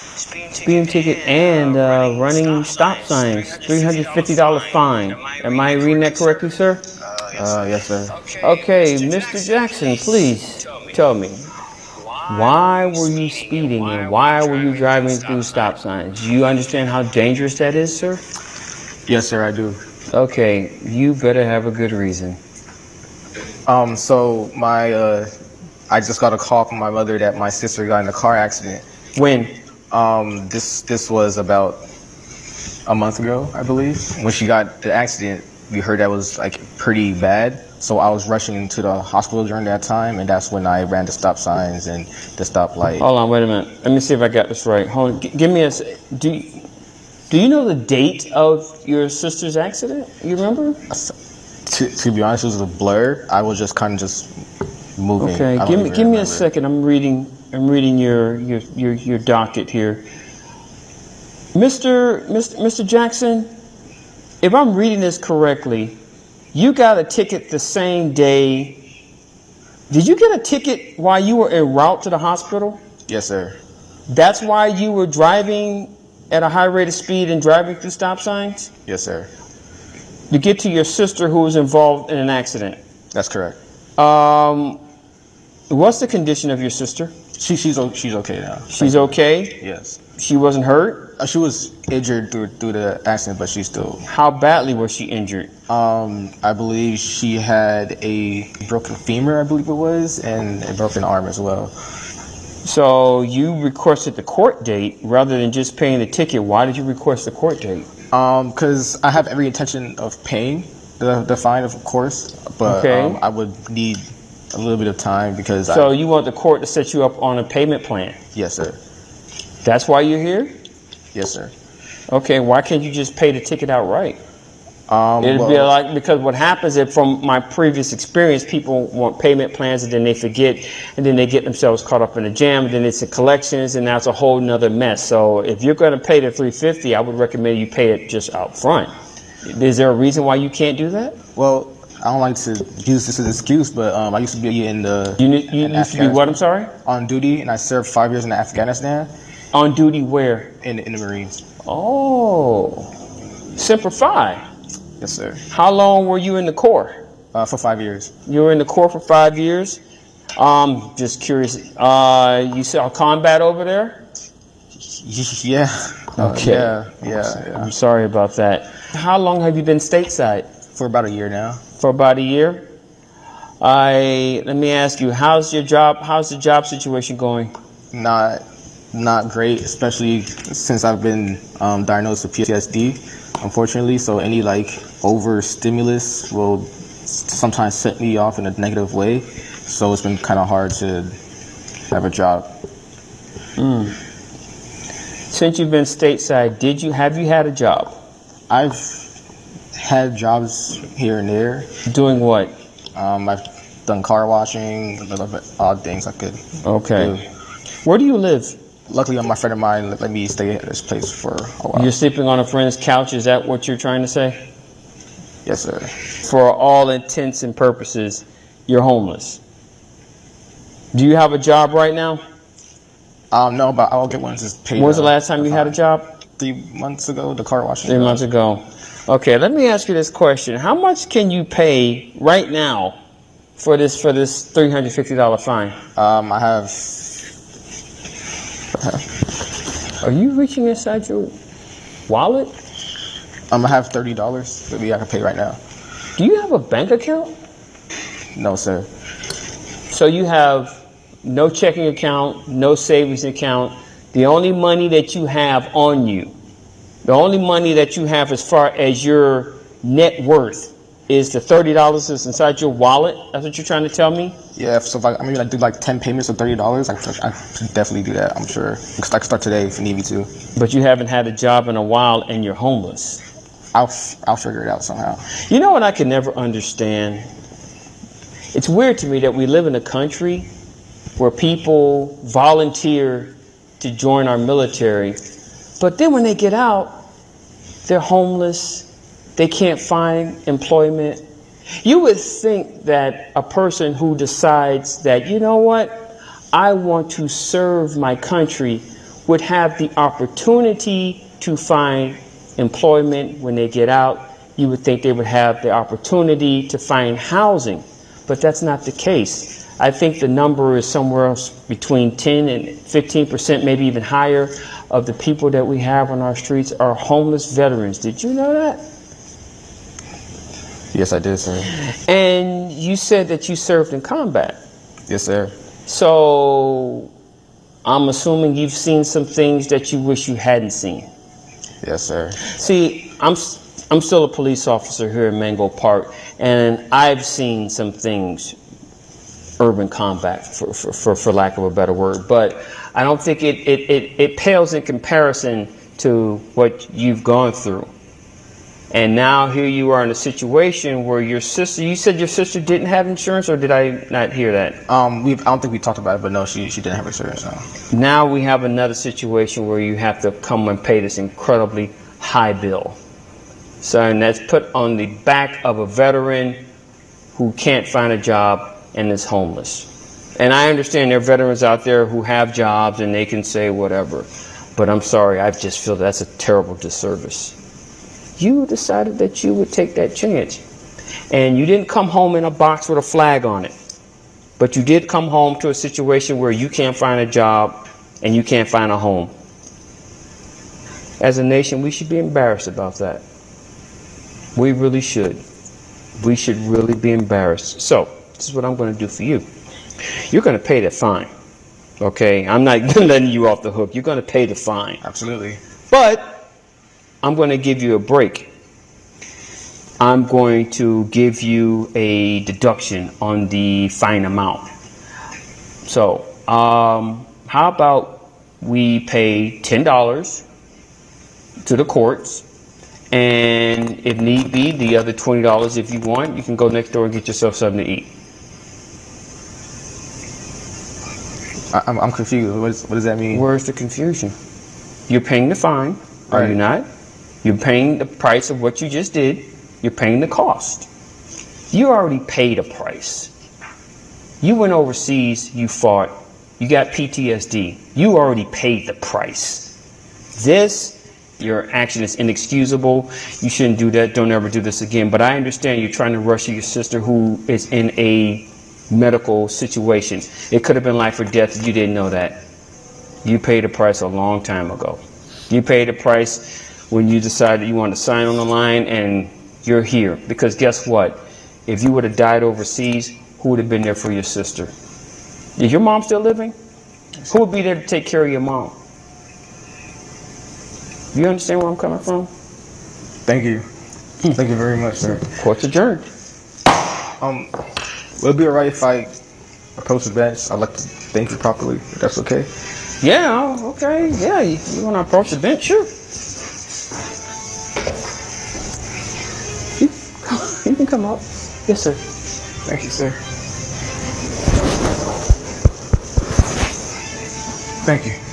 Speeding ticket and running stop signs. $350 fine. Am I reading that correctly, sir? Yes, sir. Okay, Mr. Jackson, please tell me. Why were you speeding and why were you driving through stop signs? Do you understand how dangerous that is, sir? Yes, sir, I do. Okay, you better have a good reason. So I just got a call from my mother that my sister got in a car accident. When? This was about a month ago, I believe. When she got the accident, we heard that was like pretty bad. So I was rushing to the hospital during that time, and that's when I ran the stop signs and the stoplight. Hold on, wait a minute. Let me see if I got this right. Hold on. Give me a. Do you know the date of your sister's accident? You remember? To be honest, it was a blur. I was just kind of just moving. Okay, give me a second. I'm reading your docket here. Mr. Jackson, if I'm reading this correctly, you got a ticket the same day. Did you get a ticket while you were en route to the hospital? Yes, sir. That's why you were driving at a high rate of speed and driving through stop signs? Yes, sir. To get to your sister who was involved in an accident. That's correct. What's the condition of your sister? She's okay now. She's okay? Yes. She wasn't hurt? She was injured through the accident, but she's still. How badly was she injured? I believe she had a broken femur, I believe it was, and a broken arm as well. So you requested the court date rather than just paying the ticket. Why did you request the court date? Because I have every intention of paying the fine, of course, but okay. I would need a little bit of time because. So you want the court to set you up on a payment plan? Yes, sir. That's why you're here? Yes, sir. Okay, why can't you just pay the ticket outright? It'd be like, because what happens is, from my previous experience, people want payment plans and then they forget, and then they get themselves caught up in a jam, and then it's the collections, and that's a whole nother mess. So if you're going to pay the $350, I would recommend you pay it just out front. Is there a reason why you can't do that? Well, I don't like to use this as an excuse, but I used to be in the. You used to be what? I'm sorry. On duty, and I served 5 years in Afghanistan. On duty where? In the Marines. Oh, Semper Fi. Yes, sir. How long were you in the Corps? For 5 years. You were in the Corps for 5 years? Just curious. You saw combat over there? Yeah. Okay. Yeah. I'm sorry about that. How long have you been stateside? For about a year now. For about a year? Let me ask you, how's the job situation going? Not great, especially since I've been diagnosed with PTSD. Unfortunately, so any over stimulus will sometimes set me off in a negative way. So it's been kind of hard to have a job. Since you've been stateside, have you had a job? I've had jobs here and there. Doing what? I've done car washing, odd things I could. Okay. do. Where do you live? Luckily, my friend of mine let me stay at this place for a while. You're sleeping on a friend's couch? Is that what you're trying to say? Yes, sir. For all intents and purposes, you're homeless. Do you have a job right now? No, but I'll get one to pay. When's the last time you had a job? 3 months ago, the car washing. 3 months ago. Okay, let me ask you this question. How much can you pay right now for this $350 fine? I have. Are you reaching inside your wallet? I have $30 that I can pay right now. Do you have a bank account? No, sir. So you have no checking account, no savings account. The only money that you have on you, the only money that you have as far as your net worth is the $30 that's inside your wallet? That's what you're trying to tell me? Yeah, so if I do 10 payments of $30, I could definitely do that, I'm sure. I could start today if you need me to. But you haven't had a job in a while and you're homeless. I'll figure it out somehow. You know what I can never understand? It's weird to me that we live in a country where people volunteer to join our military, but then when they get out, they're homeless. They can't find employment. You would think that a person who decides that, you know what, I want to serve my country would have the opportunity to find employment when they get out. You would think they would have the opportunity to find housing, but that's not the case. I think the number is somewhere else between 10 and 15%, maybe even higher, of the people that we have on our streets are homeless veterans. Did you know that? Yes, I did, sir. And you said that you served in combat. Yes, sir. So I'm assuming you've seen some things that you wish you hadn't seen. Yes, sir. See, I'm still a police officer here in Mango Park, and I've seen some things, urban combat, for lack of a better word, but I don't think it pales in comparison to what you've gone through. And now here you are in a situation where your sister, you said your sister didn't have insurance, or did I not hear that? I don't think we talked about it, but no, she didn't have insurance. No. Now we have another situation where you have to come and pay this incredibly high bill. So, and that's put on the back of a veteran who can't find a job and is homeless. And I understand there are veterans out there who have jobs and they can say whatever, but I'm sorry, I just feel that's a terrible disservice. You decided that you would take that chance, and you didn't come home in a box with a flag on it, but you did come home to a situation where you can't find a job and you can't find a home. As a nation, we should be embarrassed about that. We really should. We should really be embarrassed. So this is what I'm going to do for you. You're going to pay the fine. Okay? I'm not letting you off the hook. You're going to pay the fine. Absolutely. But I'm going to give you a break. I'm going to give you a deduction on the fine amount. So, how about we pay $10 to the courts, and if need be, the other $20 if you want, you can go next door and get yourself something to eat. I'm confused. What does that mean? Where's the confusion? You're paying the fine, are Right. you not? You're paying the price of what you just did. You're paying the cost. You already paid a price. You went overseas, you fought, you got PTSD. You already paid the price. Your action is inexcusable. You shouldn't do that. Don't ever do this again. But I understand you're trying to rush your sister who is in a medical situation. It could have been life or death. You didn't know that. You paid a price a long time ago. You paid a price when you decided you wanted to sign on the line, and you're here. Because guess what? If you would have died overseas, who would have been there for your sister? Is your mom still living? Who would be there to take care of your mom? You understand where I'm coming from? Thank you. Thank you very much, sir. Court's adjourned. Will it be alright if I approach the bench? I'd like to thank you properly, if that's okay. Yeah, okay. Yeah, you want to approach the bench? Sure. You can come up. Yes, sir. Thank you, sir. Thank you.